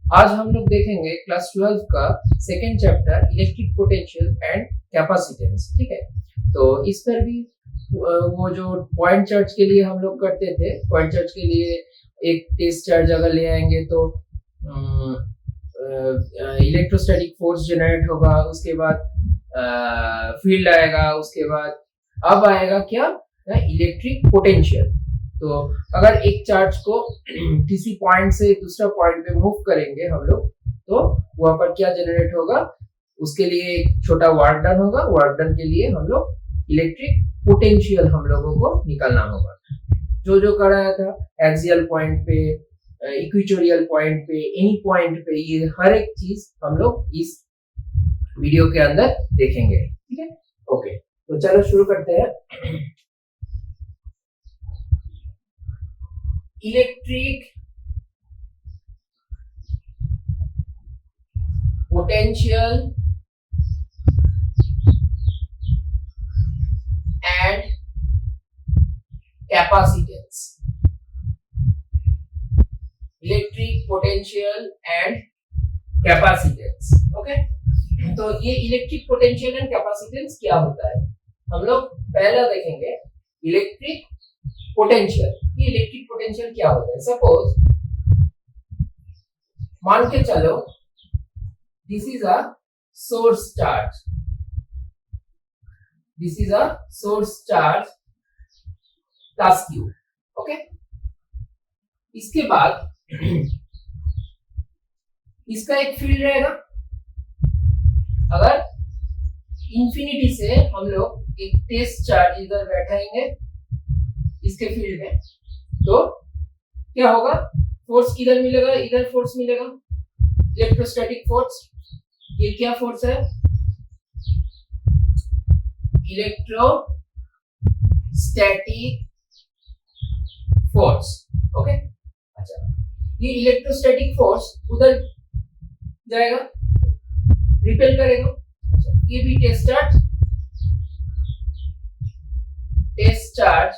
आज हम लोग देखेंगे क्लास 12 का second chapter electric potential and capacitance. ठीक है, तो इस पर भी वो जो पॉइंट चार्ज के लिए हम लोग करते थे, पॉइंट चार्ज के लिए एक टेस्ट चार्ज अगर ले आएंगे तो इलेक्ट्रोस्टैटिक फोर्स जनरेट होगा, उसके बाद फील्ड आएगा, उसके बाद अब आएगा क्या, इलेक्ट्रिक पोटेंशियल। तो अगर एक चार्ज को किसी पॉइंट से दूसरा पॉइंट पे मूव करेंगे हम लोग, तो वहां पर क्या जनरेट होगा, उसके लिए एक छोटा वर्क डन होगा। वर्क डन के लिए हम लोग इलेक्ट्रिक पोटेंशियल हम लोगों को निकालना होगा। जो जो कराया था एक्सियल पॉइंट पे, इक्वेटोरियल पॉइंट पे, एनी पॉइंट पे, ये हर एक चीज हम लोग इस वीडियो के अंदर देखेंगे। ठीक है, ओके, तो चलो शुरू करते हैं। Electric potential and capacitance. Electric potential and capacitance. Okay, तो ये इलेक्ट्रिक पोटेंशियल एंड कैपेसिटेंस क्या होता है, हम लोग पहला देखेंगे। इलेक्ट्रिक पोटेंशियल, ये इलेक्ट्रिक पोटेंशियल क्या होता है। सपोज मान के चलो this is a source charge, this is a source charge plus Q. Okay, इसके बाद इसका एक फील्ड रहेगा। अगर इंफिनिटी से हम लोग एक टेस्ट चार्ज इधर बैठाएंगे इसके फील्ड में, तो क्या होगा, फोर्स किधर मिलेगा, इधर फोर्स मिलेगा, इलेक्ट्रोस्टैटिक फोर्स। ये क्या फोर्स है, इलेक्ट्रोस्टैटिक फोर्स। ओके, अच्छा, ये इलेक्ट्रोस्टैटिक फोर्स उधर जाएगा, रिपेल करेगा। अच्छा, ये भी test charge, test charge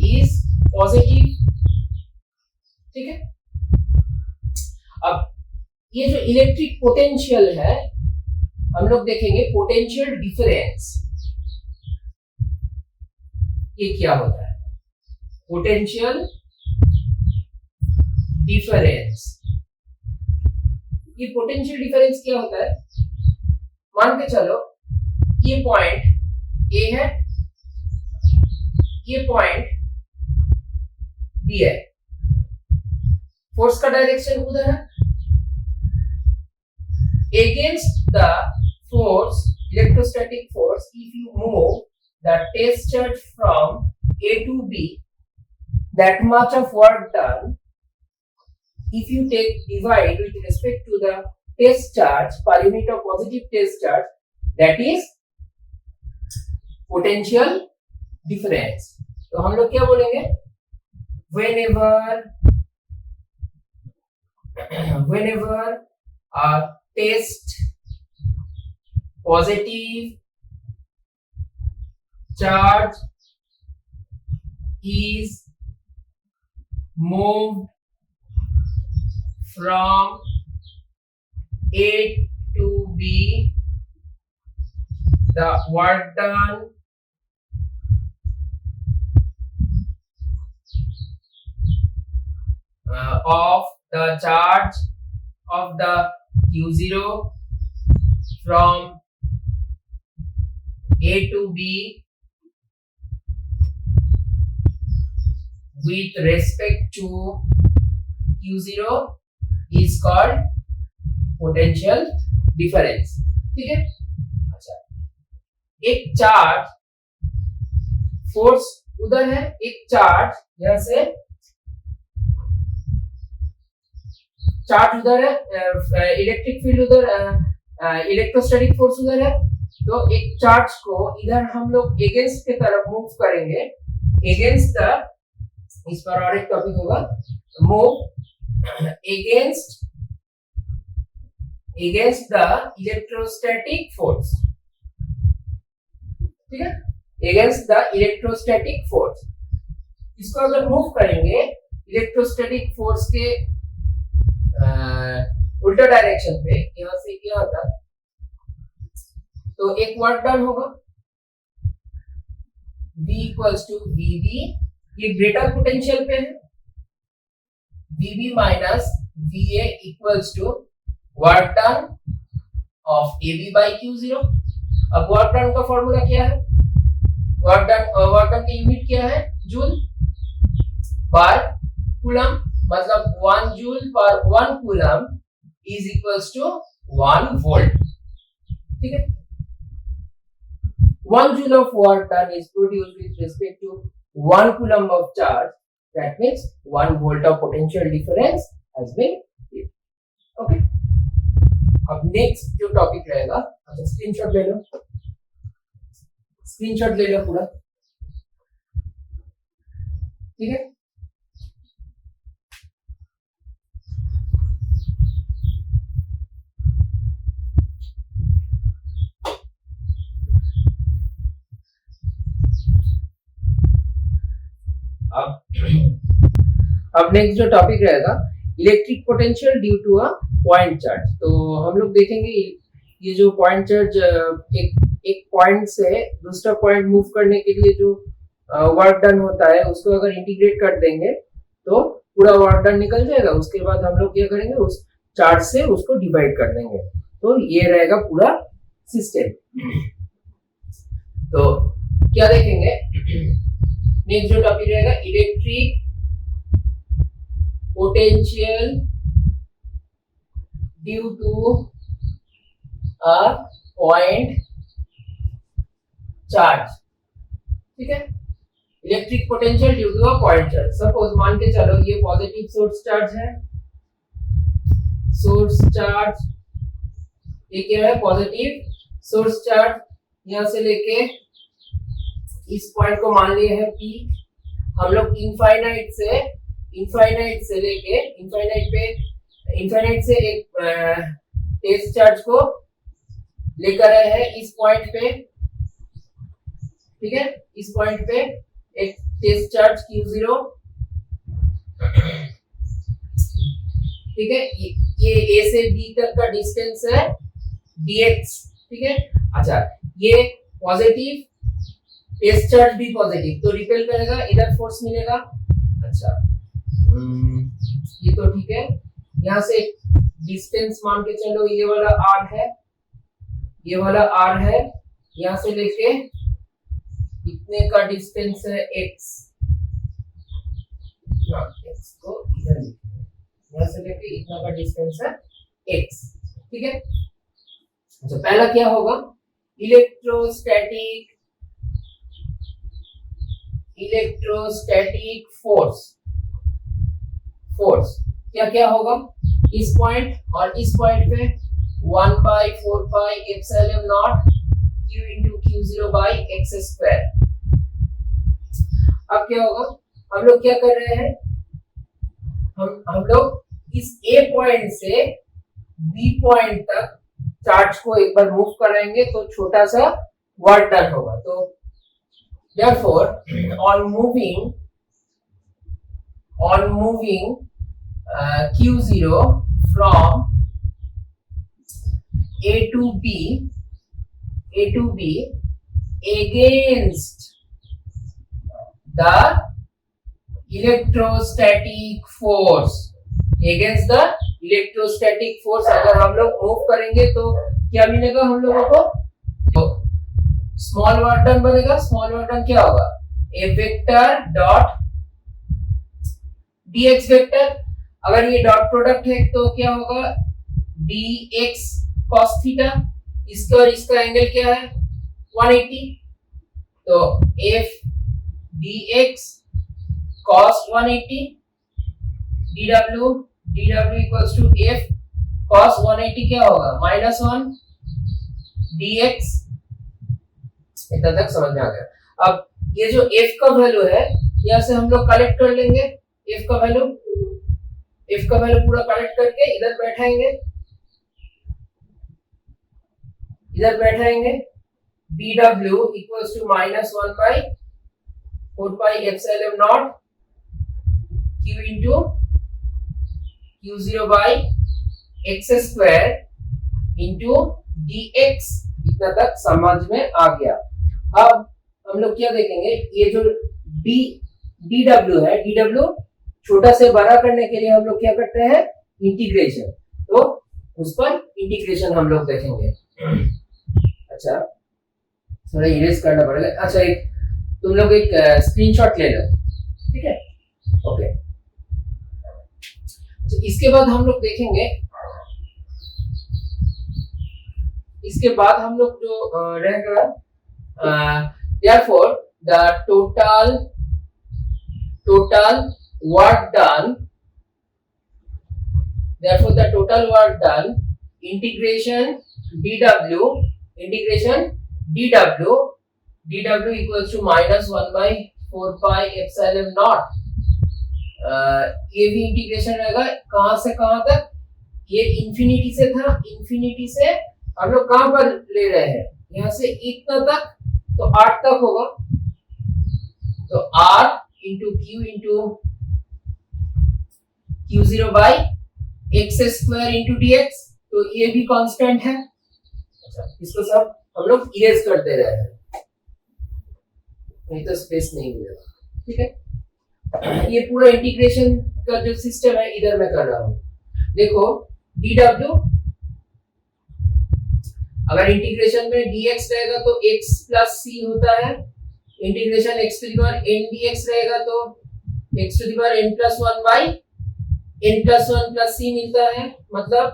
is positive. ठीक है, अब ये जो इलेक्ट्रिक पोटेंशियल है हम लोग देखेंगे पोटेंशियल डिफरेंस। ये क्या होता है, पोटेंशियल डिफरेंस। ये पोटेंशियल डिफरेंस क्या होता है, मान के चलो ये पॉइंट ए है, ये पॉइंट बी है, फोर्स का डायरेक्शन उधर है। Against the force, electrostatic force, if you move the test charge from A to B, that much of work done, if you take divide with respect to the test charge per unit of positive test charge, that is potential difference. तो हम लोग क्या बोलेंगे, whenever a test positive charge is moved from A to B, the work done of the charge of the Q0 from A to B with respect to Q0 is called potential difference. ठीक है, अच्छा, एक charge force उधर है, एक charge यहां से charge उधर है, इलेक्ट्रिक फील्ड उधर, इलेक्ट्रोस्टैटिक फोर्स उधर है। तो एक चार्ज को इधर हम लोग अगेंस्ट की तरफ मूव करेंगे, अगेंस्ट द, इस पर और एक टॉपिक होगा, move against the electrostatic force. ठीक है, अगेंस्ट द इलेक्ट्रोस्टैटिक फोर्स। इसको अगर मूव करेंगे इलेक्ट्रोस्टैटिक फोर्स के उल्टा डायरेक्शन पे यहाँ से क्या होता, तो एक वर्क डन होगा V इक्वल्स टू VB, ये ग्रेटर पोटेंशियल पे है, VB minus VA equals to work done of AB by Q0। अब वर्क डन का फॉर्मूला क्या है, वर्क डन की यूनिट क्या है, जूल पर कूलम, मतलब 1 जूल पर 1 coulomb is equals to 1 volt. ठीक है, 1 joule of work done is produced with respect to 1 coulomb of charge, that means 1 volt of potential difference has been given। okay, अब next जो topic रहेगा, अच्छा screenshot ले लो, screenshot ले लो पूरा, ठीक है। अब नेक्स्ट जो टॉपिक रहेगा electric potential due to a point charge. तो हम लोग देखेंगे ये जो पॉइंट चार्ज एक पॉइंट से दूसरा पॉइंट मूव करने के लिए जो वर्क डन होता है उसको अगर इंटीग्रेट कर देंगे तो पूरा वर्क डन निकल जाएगा। उसके बाद हम लोग क्या करेंगे, उस चार्ज से उसको डिवाइड कर देंगे, तो ये रहेगा पूरा सिस्टम। तो क्या देखेंगे, नेक्स्ट जो टॉपिक रहेगा electric potential due to a point charge. ठीक है, electric potential due to a point charge. Suppose मान के चलो ये पॉजिटिव सोर्स चार्ज है, सोर्स चार्ज, ये क्या है, पॉजिटिव सोर्स चार्ज, यहां से लेके इस पॉइंट को मान लिए है P। हम लोग इनफाइनाइट से लेके इनफाइनाइट से एक टेस्ट चार्ज को लेकर आए हैं इस पॉइंट पे। ठीक है, इस पॉइंट पे एक टेस्ट चार्ज Q0। ठीक है, ये A से B तक का डिस्टेंस है dx। ठीक है, अच्छा ये पॉजिटिव टेस्ट चार्ज भी पॉजिटिव, तो रिपेल करेगा, इधर फोर्स मिलेगा। अच्छा ये तो ठीक है, यहाँ से डिस्टेंस मान के चलो ये वाला r है, ये वाला r है, यहाँ से लेके इतने का डिस्टेंस है x, x को इधर लिखते हैं, यहाँ से लेके इतना का डिस्टेंस है x। ठीक है, अच्छा पहला क्या होगा, इलेक्ट्रोस्टैटिक फोर्स क्या क्या होगा, इस पॉइंट और इस पॉइंट पे 1/4πε0 q into q0 by x square। अब क्या होगा, हम लोग क्या कर रहे हैं, हम लोग इस A पॉइंट से B पॉइंट तक चार्ज को एक बार मूव करेंगे तो छोटा सा वर्क डन होगा। तो therefore on moving Q0 from A to B against the electrostatic force, अगर हम लोग मूव करेंगे तो क्या मिलेगा हम लोगों को, तो स्मॉल वर्क डन बनेगा। स्मॉल वर्क डन क्या होगा, A vector dot dx vector, अगर ये डॉट प्रोडक्ट है तो क्या होगा dx cos थीटा, इसका और इसका एंगल क्या है 180, तो f dx cos 180 dw equals to f cos 180 क्या होगा -1 dx। इतना तक समझ में आ गया। अब ये जो f का वैल्यू है यहाँ से हम लोग कलेक्ट कर लेंगे, f का वैल्यू पूरा कलेक्ट करके इधर बैठाएंगे dw equals to -1/4πε0 q into q0 by X square into dx, इतना तक समझ में आ गया। अब हम लोग क्या देखेंगे, ये जो dw है, dw छोटा से बड़ा करने के लिए हम लोग क्या करते हैं, इंटीग्रेशन, तो उस पर इंटीग्रेशन हम लोग देखेंगे। अच्छा थोड़ा इरेज करना पड़ेगा। अच्छा एक तुम लोग एक स्क्रीनशॉट ले लो, ठीक है, ओके। तो इसके बाद हम लोग देखेंगे, इसके बाद हम लोग जो रहेगा, therefore the total work done, therefore the total work done integration dw equals to minus 1 by 4 pi epsilon naught। ये भी इंटीग्रेशन रहेगा, कहां से कहां तक, ये इंफिनिटी से था, इंफिनिटी से हम लोग कहां पर ले रहे हैं, यहां से इतना तक, तो 8 तक होगा, तो r into q0 by x square into dx, तो ये भी कांस्टेंट है। अच्छा इसको सब हम लोग इरेज करते रहे हैं, नहीं तो स्पेस नहीं मिलेगा, ठीक है। ये पूरा इंटीग्रेशन का जो सिस्टम है इधर मैं कर रहा हूं। देखो dw, अगर इंटीग्रेशन में dx रहेगा तो x प्लस c होता है, integration x to the power n dx रहेगा तो x to the power n plus 1 by n plus 1 plus c मिलता है, मतलब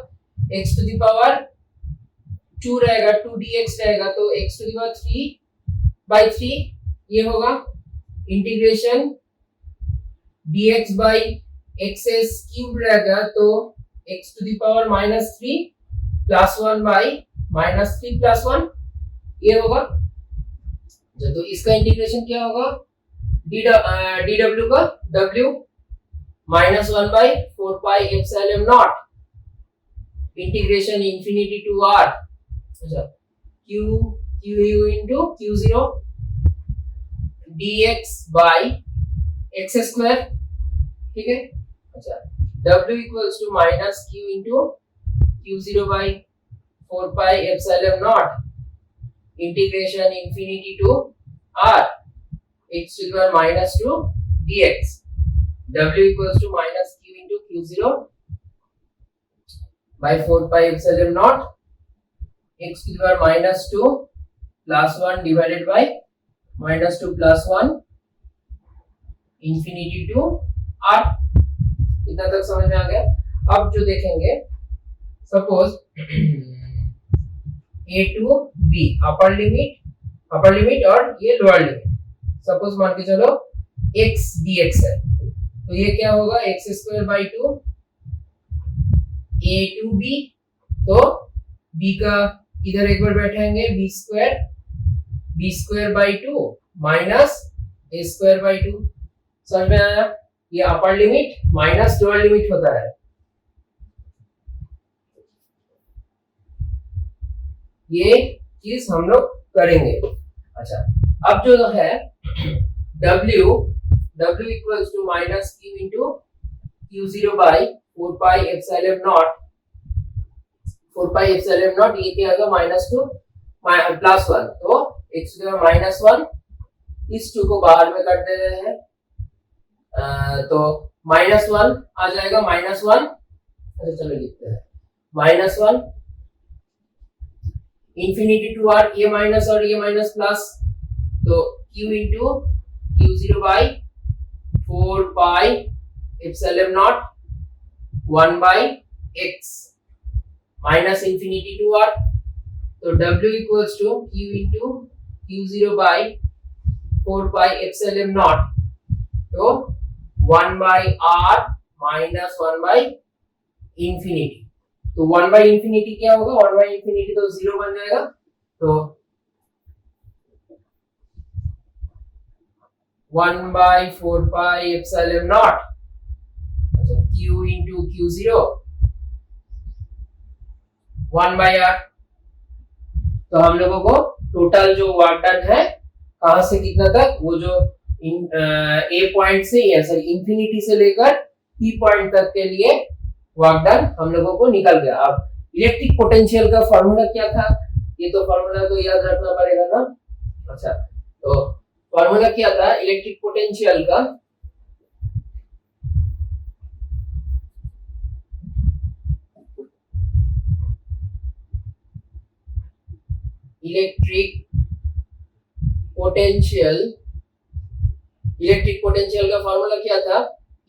x टू द पावर 2 रहेगा, 2 dx रहेगा तो x to the power 3 by 3 ये होगा, integration dx by x cube रहेगा तो x to the power -3 plus 1 by -3 plus 1 ये होगा। तो इसका इंटीग्रेशन क्या होगा, dw का w -1 by 4 pi epsilon naught, integration infinity to r, अच्छा q into q0 dx by x square, ठीक है। अच्छा w equals to minus q into q0 by 4 pi epsilon naught, integration infinity to r x to the power -2 dx, w equals to minus q into q0 by 4 pi epsilon naught x to the power -2 plus 1 divided by -2 plus 1 infinity to r। इतना तक समझ में आ गया। अब जो देखेंगे, suppose a to b upper limit और ये लोअर लिमिट, सपोज मान के चलो x dx है, तो ये क्या होगा, x square by 2 a to b, तो b का इधर एक बार बैठाएंगे b square by 2 minus a square by 2। समझ में आया, ये upper limit minus lower limit होता है, ये चीज हम लोग करेंगे। अच्छा अब जो है w equals to minus q into q0 by 4 pi epsilon naught, 4 pi epsilon naught ये क्या होगा, -2 प्लस 1, तो x टू द पावर -1, इस 2 को बाहर में कर दे रहे हैं, तो -1 आ जाएगा, -1, अच्छा चलो लिखते हैं -1 इंफिनिटी टू r, ये माइनस और ये माइनस प्लस, तो q into q0 by 4 pi epsilon naught 1 by x minus infinity to r, तो w equals to q into q0 by 4 pi epsilon naught, तो 1 by r minus 1 by infinity, तो 1 by infinity क्या होगा, 1 by infinity तो 0 बन जाएगा, तो 1 by 4 pi epsilon not, अच्छा q into q0 1 by r, तो हम लोगों को टोटल जो वर्क डन है कहां से कितना तक, वो जो a पॉइंट से या सॉरी इंफिनिटी से लेकर p पॉइंट तक के लिए वर्क डन हम लोगों को निकल गया। अब इलेक्ट्रिक पोटेंशियल का फॉर्मूला क्या था, ये तो फॉर्मूला तो याद रखना पड़ेगा ना। अच्छा, तो फॉर्मूला क्या था इलेक्ट्रिक पोटेंशियल का, इलेक्ट्रिक पोटेंशियल का फॉर्मूला क्या था,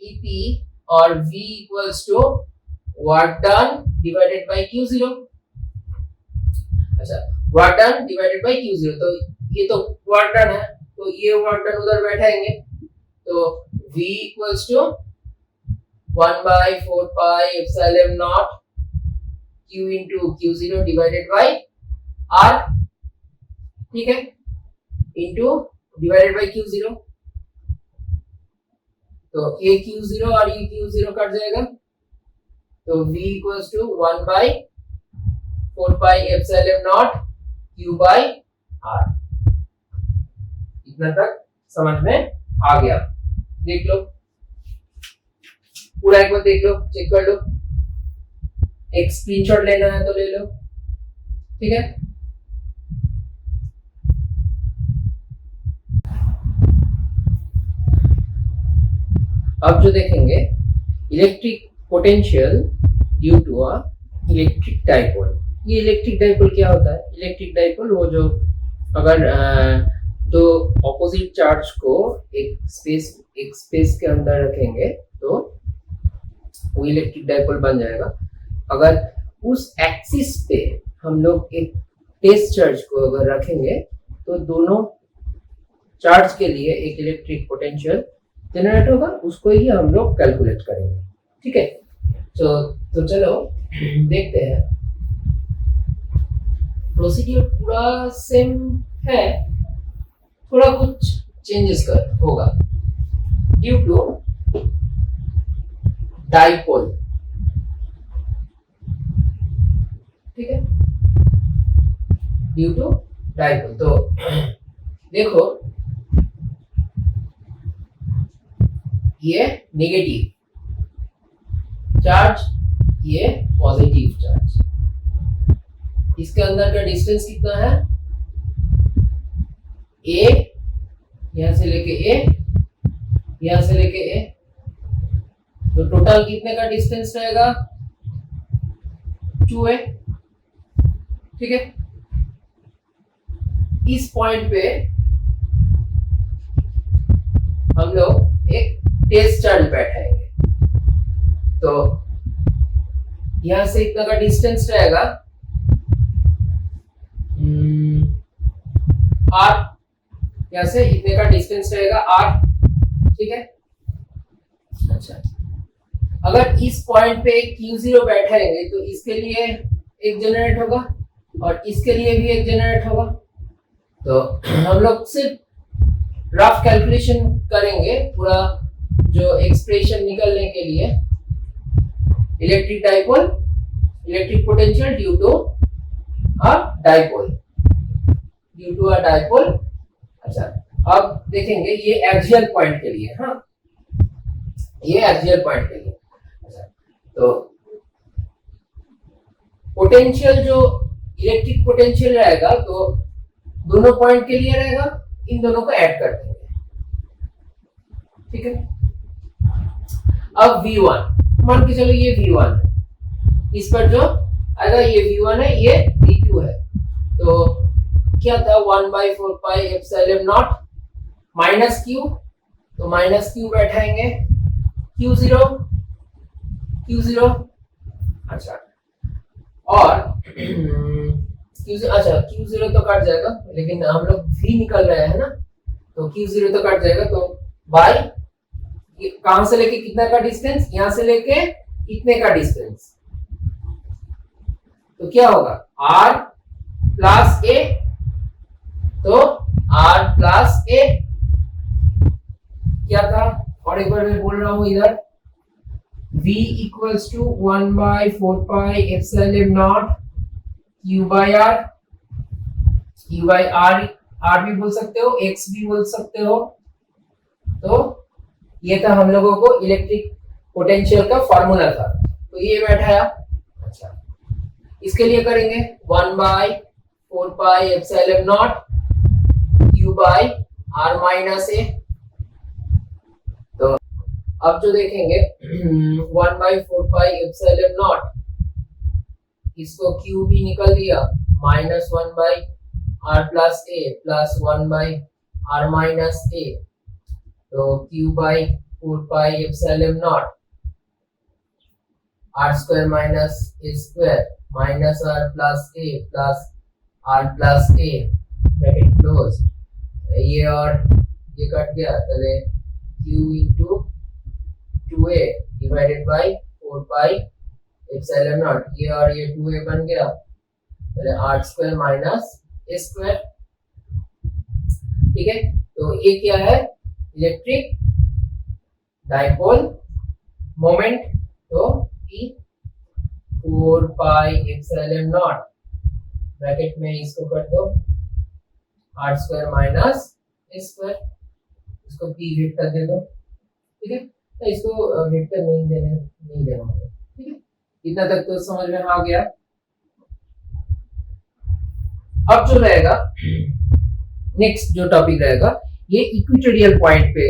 ईपी और V equals to work done divided by Q0। अच्छा, work done divided by Q0, तो ये तो वर्क डन है, तो ये वर्क डन उधर बैठाएंगे, तो V equals to 1 by 4 pi epsilon naught Q into Q0 divided by R, ठीक है, इंटू डिवाइडेड बाय Q0, तो ये Q0 और ये Q0 कट जाएगा, तो V equals to 1 by 4 pi epsilon naught Q by R। इतना तक समझ में आ गया? देख लो पूरा, एक बार देख लो, चेक कर लो, एक स्क्रीनशॉट लेना है तो ले लो, ठीक है। अब जो देखेंगे electric potential due to a electric dipole. ये इलेक्ट्रिक डाइपोल क्या होता है? इलेक्ट्रिक डाइपोल वो जो अगर दो ऑपोजिट चार्ज को एक स्पेस के अंदर रखेंगे तो वो इलेक्ट्रिक डाइपोल बन जाएगा। अगर उस एक्सिस पे हम लोग एक टेस्ट चार्ज को अगर रखेंगे तो दोनों चार्ज के लिए एक इलेक्ट्रिक पोटेंशियल जनरेट होगा, उसको ही हम लोग कैलकुलेट करेंगे, ठीक है। तो चलो देखते हैं। प्रोसीड्यूर पूरा सेम है, थोड़ा कुछ चेंजेस कर होगा ड्यू टू डाइपोल, ठीक है, ड्यू टू डाइपोल। तो देखो ये नेगेटिव चार्ज, ये पॉजिटिव चार्ज, इसके अंदर का डिस्टेंस कितना है, ए, यहां से लेके ए, यहां से लेके ए, तो टोटल कितने का डिस्टेंस रहेगा, 2a, ठीक है। इस पॉइंट पे हम लोग एक टेस्ट चार्ज बैठाएंगे, तो यहां से इतना का डिस्टेंस रहेगा r, यहां से इतने का डिस्टेंस रहेगा r, ठीक है। अच्छा, अगर इस पॉइंट पे Q0 बैठाएंगे तो इसके लिए एक जनरेट होगा और इसके लिए भी एक जनरेट होगा। तो हम लोग सिर्फ रफ कैलकुलेशन करेंगे पूरा जो एक्सप्रेशन निकलने के लिए, electric dipole, electric potential due to a dipole, due to a dipole. अच्छा, अब देखेंगे ये एक्सियल पॉइंट के लिए, हाँ, ये एक्सियल पॉइंट के लिए। अच्छा, तो पोटेंशियल जो इलेक्ट्रिक पोटेंशियल रहेगा तो दोनों पॉइंट के लिए रहेगा, इन दोनों को ऐड कर देंगे, ठीक है। अब V1 मान के चलो ये V1 है, इस पर जो आएगा ये V1 है, ये V2 है, तो क्या था 1 by 4 pi epsilon naught minus Q, तो माइनस Q बैठाएंगे, Q0, Q0, अच्छा, और Q0, अच्छा Q0 तो कट जाएगा, लेकिन हम लोग V निकल रहे हैं ना, तो Q0 तो कट जाएगा, तो बाय कहां से लेके कितना का डिस्टेंस, यहां से लेके इतने का डिस्टेंस, तो क्या होगा R प्लस A, तो R प्लस A क्या था, और एक बार मैं बोल रहा हूं इधर, V equals to 1 by 4 pi epsilon naught Q by R, Q by R भी बोल सकते हो, X भी बोल सकते हो। तो ये था हम लोगों को इलेक्ट्रिक पोटेंशियल का फॉर्मूला था। तो तो ये बैठाया। अच्छा, इसके लिए करेंगे 1/4πε0 q/r-a। तो अब जो देखेंगे 1/4πε0, इसको q भी निकल दिया, -1/r+a प्लस 1/r-a। तो q/4πε0 r² minus a square minus r plus a plus r plus a, bracket close. ये और ये कट गया, चले q into 2a divided by 4πε0, ये और ये 2a बन गया, चले r² माइनस a स्क्वायर। ठीक है, तो ये क्या है, इलेक्ट्रिक डाइपोल मोमेंट। तो 4πε0 ब्रैकेट में इसको कर दो r² माइनस a स्क्वायर, इसको p वेक्टर दे दो। ठीक है, तो इसको वेक्टर नहीं देना होगा। ठीक है, इतना तक तो समझ में आ गया। अब जो रहेगा नेक्स्ट जो टॉपिक रहेगा, ये इक्वेटोरियल पॉइंट पे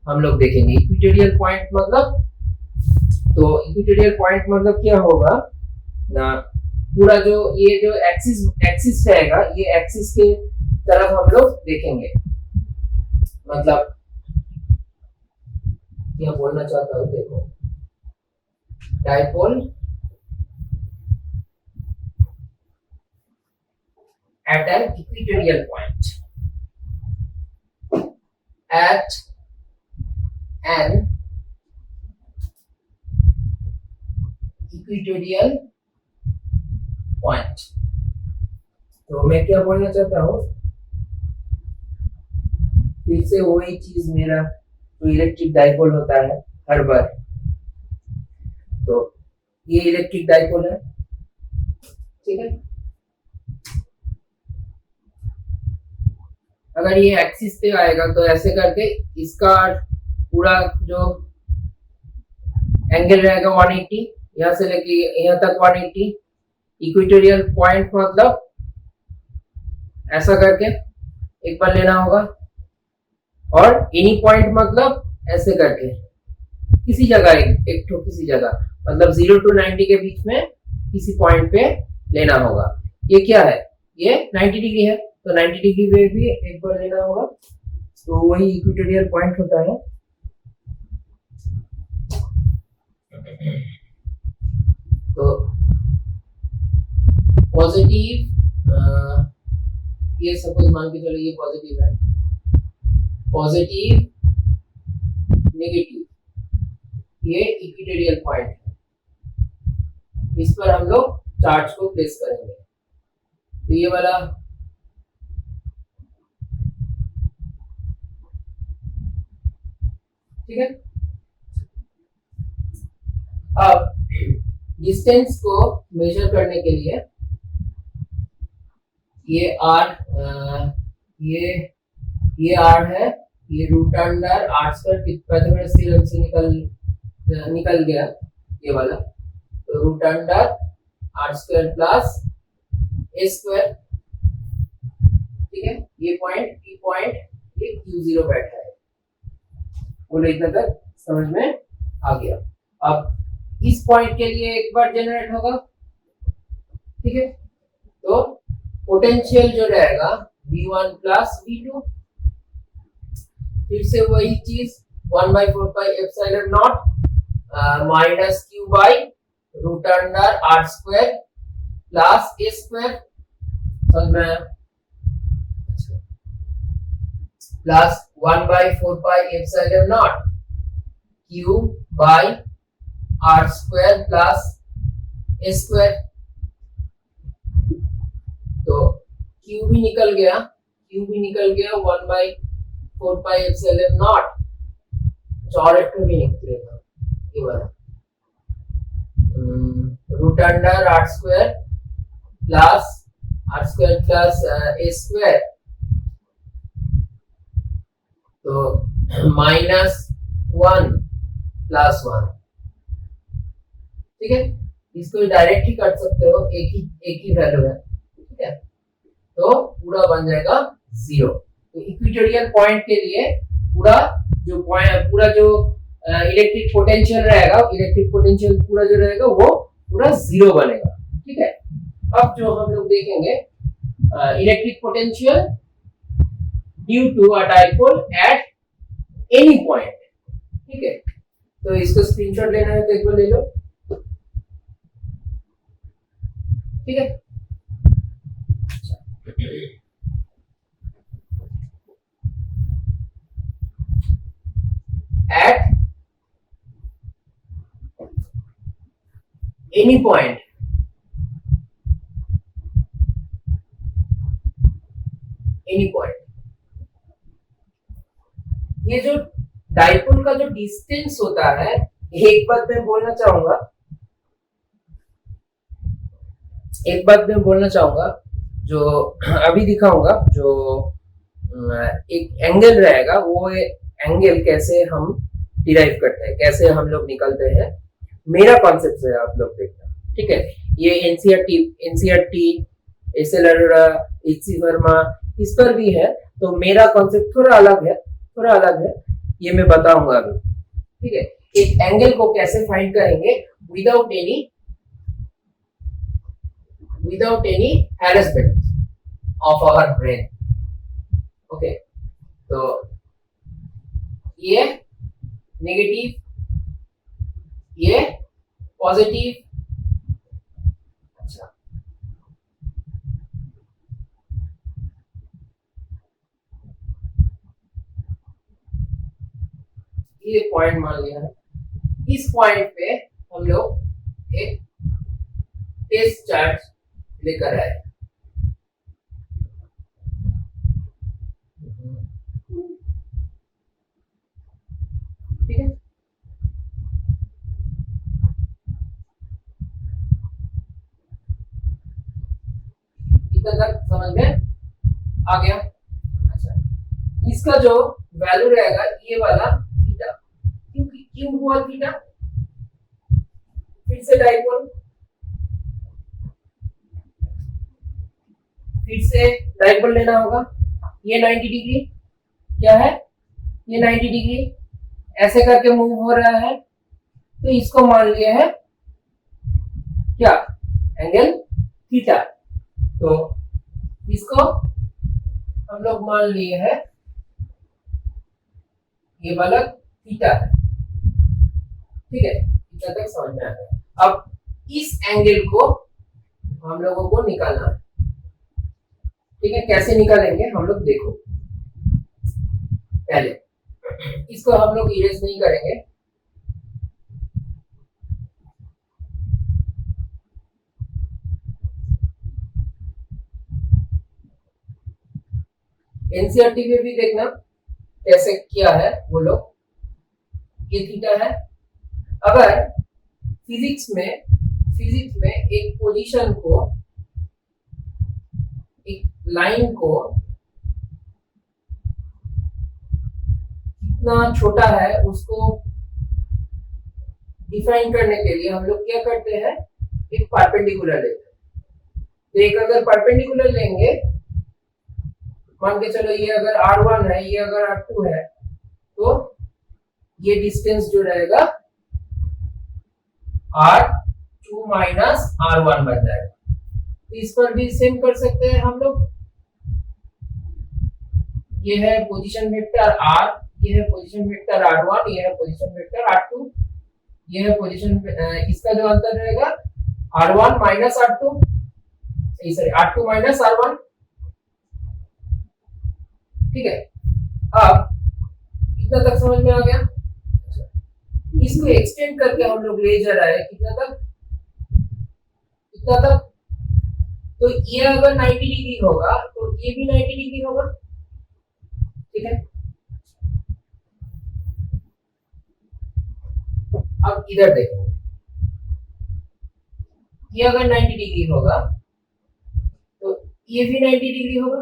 हम लोग देखेंगे। इक्वेटोरियल पॉइंट मतलब, तो इक्वेटोरियल पॉइंट मतलब क्या होगा ना, पूरा जो ये जो एक्सिस रहेगा, ये एक्सिस के तरफ हम लोग देखेंगे। मतलब क्या बोलना चाहता हूँ, देखो, dipole at an equatorial point, at an equatorial point. तो मैं क्या बोलना चाहता हूँ, फिर से वही चीज, मेरा जो इलेक्ट्रिक डाइपोल होता है हर बार, तो ये इलेक्ट्रिक डाइपोल है। ठीक है, अगर ये एक्सिस पे आएगा तो ऐसे करके इसका पूरा जो एंगल रहेगा 180, यहाँ से लेके यहाँ तक 180। इक्वेटोरियल पॉइंट मतलब ऐसा करके एक बार लेना होगा, और एनी पॉइंट मतलब ऐसे करके किसी जगह एक तो किसी जगह, मतलब 0 to 90 के बीच में किसी पॉइंट पे लेना होगा। ये क्या है, ये 90 डिग्री है, तो 90 डिग्री पे भी एक बार लेना होगा। तो वही इक्वेटोरियल पॉइंट होता है। तो पॉजिटिव, ये सपोज मान के चलो ये पॉजिटिव है, पॉजिटिव नेगेटिव, ये इक्वेटोरियल पॉइंट है। इस पर हम लोग चार्ज को प्लेस करेंगे। तो ये वाला ठीक है। अब डिस्टेंस को मेजर करने के लिए ये r, ये r है, ये root under r² Pythagoras theorem से निकल गया ये वाला, तो root under r² plus a square. ठीक है, ये पॉइंट p पॉइंट, ये q0 बैठा है। बोलो इतना तक समझ में आ गया। अब इस पॉइंट के लिए एक बार जनरेट होगा। ठीक है, तो पोटेंशियल जो रहेगा V1 प्लस V2, फिर से वही चीज 1/4πε0 minus q by root under r² plus a square, समझ में आया, plus 1/4πε0 q by r² plus a square. तो q भी निकल गया 1/4πε0, और एक भी निकलेगा ये वाला, root under r² plus a square. तो -1 + 1। ठीक है, इसको डायरेक्ट ही काट सकते हो, एक ही वैल्यू है, ठीक है, तो पूरा बन जाएगा 0। तो इक्वेटोरियल पॉइंट के लिए पूरा जो इलेक्ट्रिक पोटेंशियल रहेगा, इलेक्ट्रिक पोटेंशियल पूरा जो रहेगा वो पूरा 0 बनेगा, ठीक है। अब जो हम लोग देखेंगे electric potential due to a dipole at any point, ठीक है। तो इसको स्क्रीनशॉट लेना है तो एक बार ले लो, ठीक है। Eight any point, any point, ये जो डाइपोल का जो डिस्टेंस होता है, एक बात मैं बोलना चाहूंगा, जो अभी दिखाऊंगा, जो एक एंगल रहेगा, वो एंगल कैसे हम डिराइव करते हैं, कैसे हम लोग निकालते हैं, मेरा कॉन्सेप्ट से आप लोग देखना, ठीक है। ये NCERT, SL Arora, HC Verma, इस पर भी है, तो मेरा कॉन्सेप्ट थोड़ा अलग है, ये मैं बताऊंगा अभी, ठीक है। एक एंगल को कैसे फाइंड करेंगे without any harassment of our brain, okay. तो ये नेगेटिव, ये पॉजिटिव, अच्छा, ये पॉइंट मान लिया है। इस पॉइंट पे हम लोग एक टेस्ट चार्ज लेकर आए, ठीक है। इतना तक समझ में आ गया? अच्छा, इसका जो वैल्यू रहेगा ये वाला थीटा, क्यों हुआ थीटा? फिर से डाइपोल लेना होगा। ये 90 डिग्री क्या है? ये 90 डिग्री ऐसे करके मूव हो रहा है, तो इसको मान लिया है क्या? Angle theta. तो इसको हम लोग मान लिए है ये वाला थीटा है, ठीक है। इतना तक समझ में आ गया। अब इस एंगल को हम लोगों को निकालना है, ठीक है। कैसे निकालेंगे हम लोग देखो। पहले इसको हम लोग इरेज नहीं करेंगे, एनसीईआरटी में भी देखना कैसे किया है वो लोग। ये थीटा है। अगर फिजिक्स में एक पोजीशन को, एक लाइन को कितना छोटा है उसको डिफाइन करने के लिए हम लोग क्या करते हैं? एक परपेंडिकुलर लेते हैं। तो एक अगर परपेंडिकुलर लेंगे, मान के चलो ये अगर R1 है, ये अगर R2 है, तो ये डिस्टेंस जो रहेगा R2 माइनस R1 बन जाएगा। तो इस पर भी सेम कर सकते हैं हम लोग। ये है पोजीशन वेक्टर R, ये है पोजीशन वेक्टर R1, ये है पोजीशन वेक्टर R2, ये है पोजीशन, इसका जो अंतर रहेगा R1 minus R2, sorry R2 minus R1, ठीक है। अब कितना तक समझ में आ गया? इसको एक्सटेंड करके हम लोग ले जा रहे हैं कितना तक? तो ये अगर 90 डिग्री होगा तो ये भी 90 डिग्री होगा, ठीक है। अब इधर देखो, ये अगर 90 डिग्री होगा तो ये भी 90 डिग्री होगा,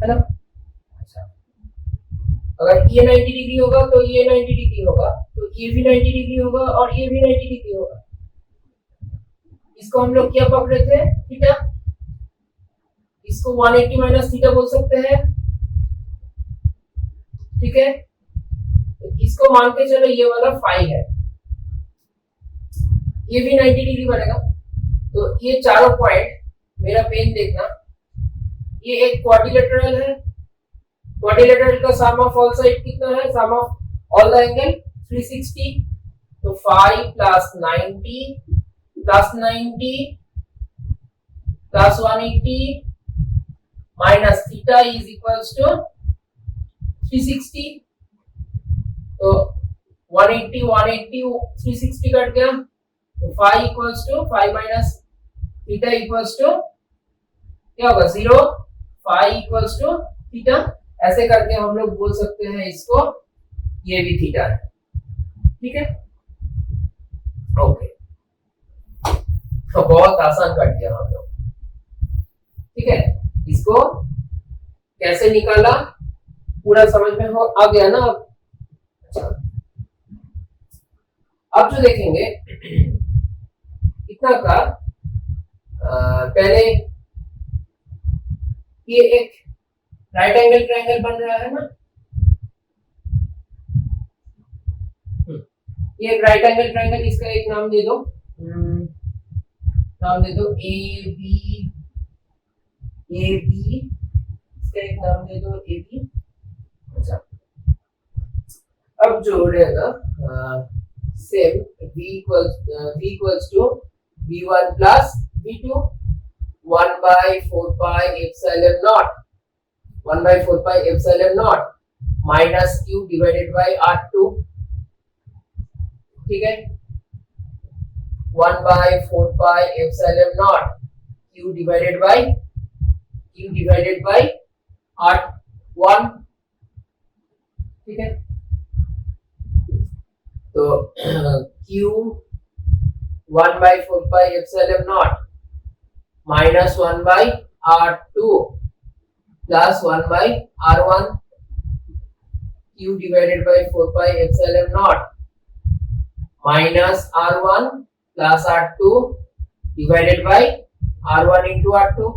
है ना। अच्छा, अगर ये 90 डिग्री होगा तो ये 90 डिग्री होगा, तो ये भी 90 डिग्री होगा और ये भी 90 डिग्री होगा, इसको हम लोग क्या पकड़े थे, थीटा, इसको 180 माइनस थीटा बोल सकते हैं, ठीक है। तो इसको मान के चलो ये वाला फाई है, ये भी 90 डिग्री बनेगा। तो ये चारों पॉइंट, मेरा पेन देखना, ये एक क्वाड्रिलेटरल है, क्वाड्रिलेटरल का सम ऑफ ऑल साइड कितना है, sum of all the angle 360, तो 5 plus 90 plus 90 plus 180 minus theta is equals to 360। तो 180 180 360 कट गया, तो 5 equals to 5 minus theta equals to क्या होगा 0, 5 इक्वल्स टू थीटा। ऐसे करके हम लोग बोल सकते हैं इसको, ये भी थीटा है, ठीक है, ओके। तो बहुत आसान कर दिया हम लोग, ठीक है। इसको कैसे निकाला पूरा समझ में हो आ गया ना। अच्छा, अब जो देखेंगे इतना का पहले ये एक राइट एंगल ट्रायंगल बन रहा है ना, ये एक राइट एंगल ट्रायंगल, इसका एक नाम दे दो, नाम दे दो ए बी, इसका एक नाम दे दो ए बी। अच्छा, अब जो रहेगा same v equals to v1 plus v2 1 by 4 pi epsilon naught, 1 by 4 pi epsilon naught minus q divided by r2, ठीक है, 1 by 4 pi epsilon naught q divided by r1, ठीक है। तो q 1 by 4 pi epsilon naught minus 1 by r2 plus 1 by r1, q divided by 4 pi epsilon naught minus r1 plus r2 divided by r1 into r2।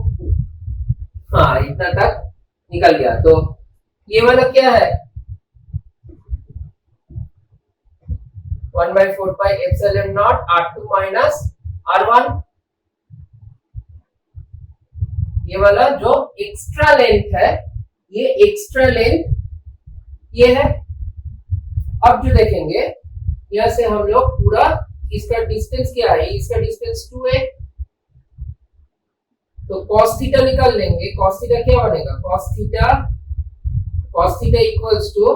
हाँ, इतना तक निकल गया। तो ये वाला क्या है, 1 by 4 pi epsilon naught r2 minus r1, ये वाला जो एक्स्ट्रा लेंथ है, ये एक्स्ट्रा लेंथ ये है। अब जो देखेंगे यहां से हम लोग पूरा इसका डिस्टेंस क्या है, इसका डिस्टेंस 2 है, तो cos थीटा निकाल लेंगे। cos थीटा क्या बनेगा, cos theta equals to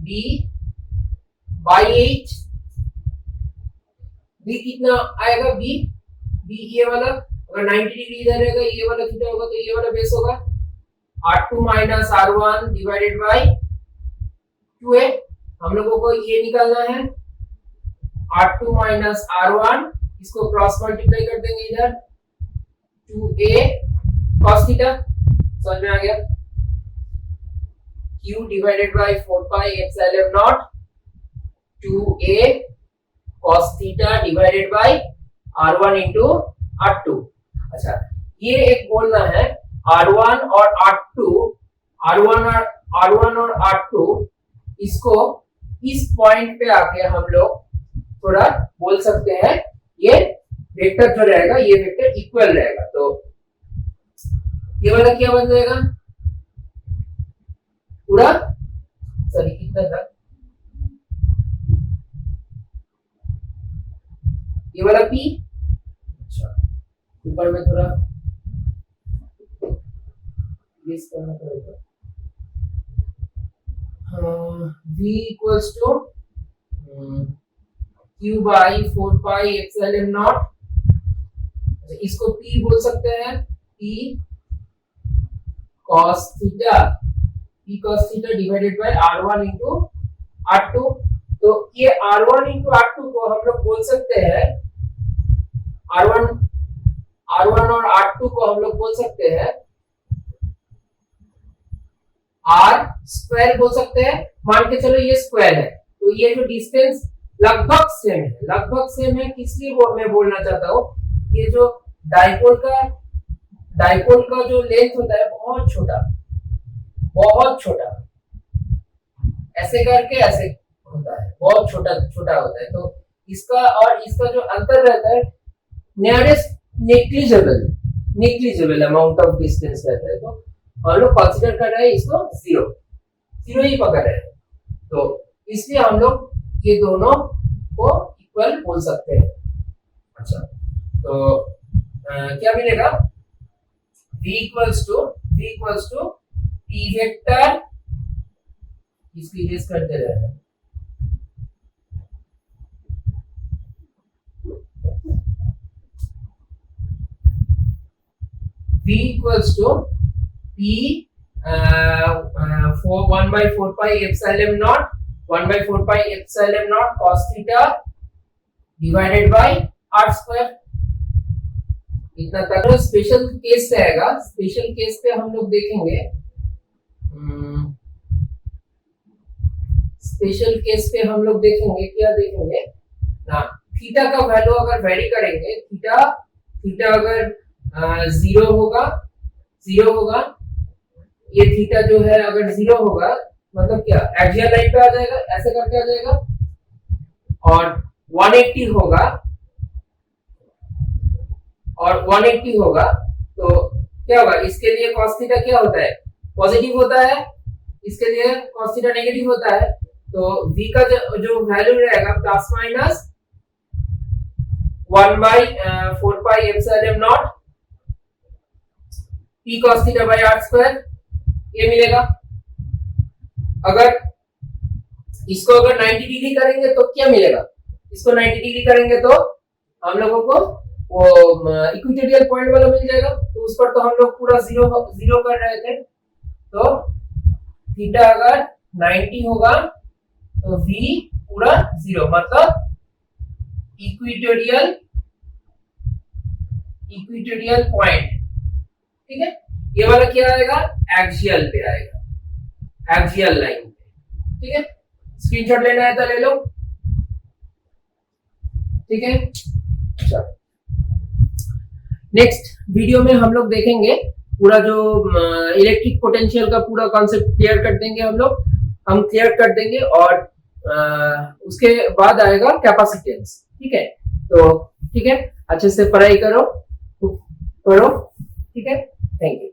b by h। b कितना आएगा, b ये वाला, अगर 90 डिग्री इधर रहेगा ये वाला थीटा होगा, तो ये वाला बेस होगा r2 minus r1 divided by 2a। हम लोगों को ये निकालना है r2 माइनस r1, इसको क्रॉस मल्टीप्लाई कर देंगे इधर, 2a cos थीटा, समझ में आ गया, q divided by 4 pi epsilon not 2a cos theta divided by r1 into r2। अच्छा, ये एक बोलना है r1 और r2, r1 और r2, इसको इस पॉइंट पे आके हम लोग थोड़ा बोल सकते हैं ये वेक्टर जो रहेगा ये वेक्टर इक्वल रहेगा। तो ये वाला क्या बन जाएगा पूरा, सॉरी कितना था, ये वाला p, अच्छा ऊपर में थोड़ा बेस करना पड़ेगा, v equals to q by 4 pi epsilon naught, इसको p बोल सकते हैं, p cos theta divided by r1 into r2। तो ये r1 into r2 को हम लोग बोल सकते हैं, r1 और r2 को हम लोग बोल सकते हैं r स्क्वायर बोल सकते हैं, मान के चलो ये स्क्वायर है, तो ये जो डिस्टेंस लगभग सेम है, किस लिए मैं बोलना चाहता हूँ, ये जो डाइपोल का जो लेंथ होता है बहुत छोटा, बहुत छोटा, ऐसे करके ऐसे होता है, बहुत छोटा छोटा होता है। तो इसका और इसका जो अंतर रहता है nearest negligible amount of distance रहता है। तो हम लोग कंसीडर कर रहे हैं इसको जीरो ही पकड़ रहे हैं, तो इसलिए हम लोग ये दोनों को इक्वल बोल सकते हैं। अच्छा, तो क्या मिलेगा? v equals to p vector, इसकी इरेज करते रहे हैं, v equals to p 1/4 pi epsilon naught 1/4 pi epsilon naught cos theta divided by r square. इतना तक। तो स्पेशल केस रहेगा, स्पेशल केस पे हम लोग देखेंगे, स्पेशल केस पे हम लोग देखेंगे, क्या देखेंगे ना, थीटा का वैल्यू अगर वेरी करेंगे, थीटा अगर जीरो होगा, ये थीटा जो है अगर जीरो होगा मतलब क्या एक्सियल लाइन पे आ जाएगा, ऐसे करके आ जाएगा, और 180 होगा तो क्या होगा? इसके लिए cos थीटा क्या होता है? पॉजिटिव होता है, इसके लिए cos थीटा नेगेटिव होता है। तो v का जो वैल्यू रहेगा plus minus 1/4 pi epsilon not p cos theta by r square, ये मिलेगा। अगर इसको अगर 90 डिग्री करेंगे तो क्या मिलेगा? इसको 90 डिग्री करेंगे तो हम लोगों को वो इक्विटोरियल पॉइंट वाला मिल जाएगा। तो उस पर तो हम लोग पूरा जीरो कर रहे थे, तो थीटा अगर 90 होगा तो v पूरा जीरो, मतलब इक्विटोरियल पॉइंट। ठीक है, ये वाला क्या आएगा? एक्सियल पे आएगा, एक्सियल लाइन पे। ठीक है, स्क्रीनशॉट लेना है तो ले लो। ठीक है, अच्छा, नेक्स्ट वीडियो में हम लोग देखेंगे पूरा जो इलेक्ट्रिक पोटेंशियल का पूरा कॉन्सेप्ट क्लियर कर देंगे, हम क्लियर कर देंगे, और उसके बाद आएगा कैपेसिटेंस। ठीक है, तो ठीक है, अच्छे से पढ़ाई करो, ठीक है, थैंक यू।